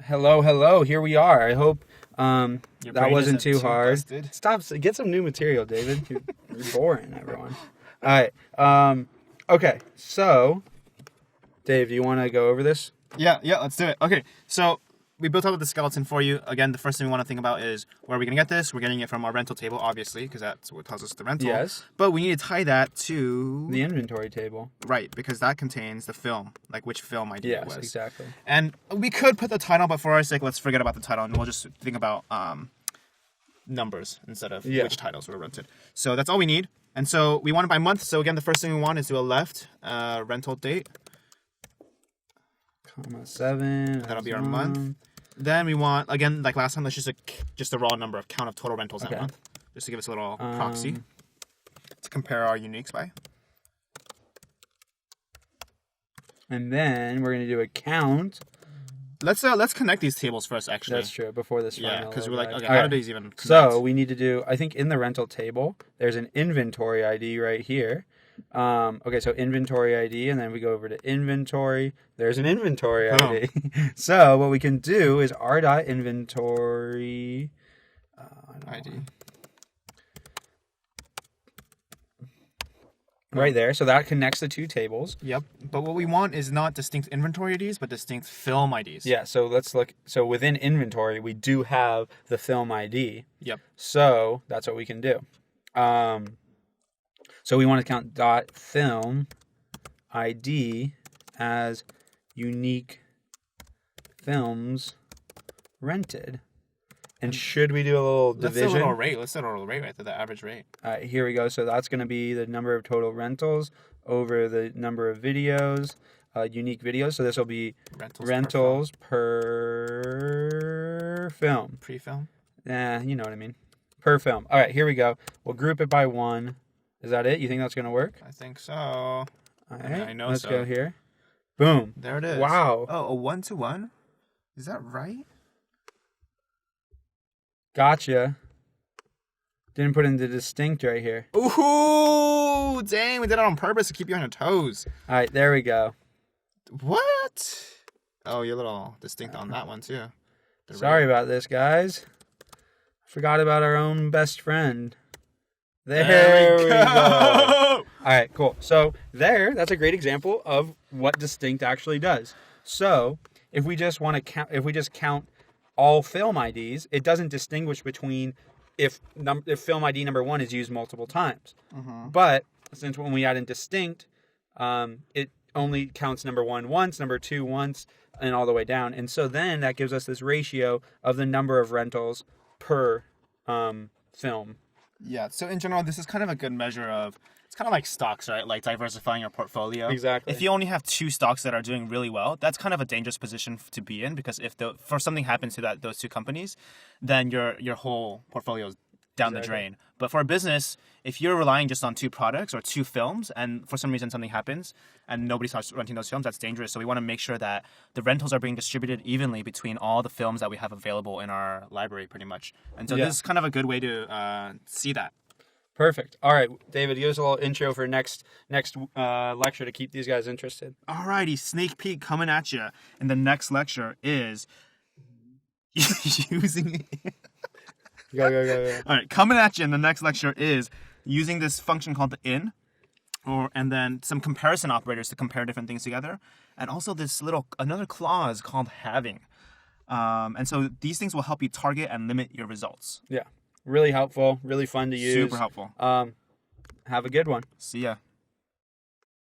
Hello. Here we are. I hope Your that brain wasn't isn't too too hard. busted. Stop. Get some new material, David. You're boring everyone. All right. Okay. So, Dave, do you want to go over this? Yeah, let's do it. Okay, so we built up the skeleton for you. Again, the first thing we want to think about is where are we going to get this? We're getting it from our rental table, obviously, because that's what tells us the rental. Yes. But we need to tie that to... The inventory table. Right, because that contains the film, like which film idea it Yes, was. exactly. And we could put the title, but for our sake, let's forget about the title, and we'll just think about numbers instead of which titles were rented. So that's all we need. And so we want it by month. So again, the first thing we want is to a left rental date. Comma 7. That'll be our month. Then we want, again, like last time, let's just a raw number of count of total rentals that month. Just to give us a little proxy to compare our uniques by. And then we're going to do a count. Let's connect these tables first, actually. That's true, before this. Yeah, because we're like, okay, how how do these even connect? So we need to do, I think in the rental table, there's an inventory ID right here. Okay, so inventory ID, and then we go over to inventory. There's an inventory ID. So what we can do is r.inventory ID. Right there. So that connects the two tables. Yep. But what we want is not distinct inventory IDs, but distinct film IDs. Yeah, so let's look. So within inventory, we do have the film ID. Yep. So that's what we can do. So we want to count dot film ID as unique films rented. And should we do a little division? Let's do a little rate. Let's set a little rate right there, the average rate. Here we go. So that's going to be the number of total rentals over the number of videos, unique videos. So this will be rentals per film. Pre-film? You know what I mean. Per film. All right, here we go. We'll group it by 1. Is that it? You think that's going to work? I think so. All right, I know let's so. go here. Boom. There it is. Wow. Oh, a 1-to-1? Is that right? Gotcha. Didn't put in the distinct right here. Ooh, dang, we did it on purpose to keep you on your toes. All right, there we go. What? Oh, you're a little distinct on that one, too. Sorry about this, guys. Forgot about our own best friend. There we go. All right, cool. So that's a great example of what distinct actually does. So if we just want to count, count all film IDs, it doesn't distinguish between if film ID number 1 is used multiple times. But since when we add in distinct, it only counts number 1 once, number 2 once, and all the way down. And so then that gives us this ratio of the number of rentals per film. Yeah, so in general, this is kind of a good measure of, it's kind of like stocks, right? Like diversifying your portfolio. Exactly. If you only have 2 stocks that are doing really well, that's kind of a dangerous position to be in, because if for something happens to those 2 companies, then your whole portfolio is down the drain. But for a business, if you're relying just on 2 products or 2 films, and for some reason something happens and nobody starts renting those films, that's dangerous. So we want to make sure that the rentals are being distributed evenly between all the films that we have available in our library, pretty much. And so this is kind of a good way to see that. Perfect. All right, David, give us a little intro for next lecture to keep these guys interested. Alrighty, sneak peek coming at you. And the next lecture is using... Go. All right, coming at you in the next lecture is using this function called the in, and then some comparison operators to compare different things together, and also this another clause called having. And so these things will help you target and limit your results. Yeah, really helpful, really fun to use. Super helpful. Have a good one. See ya.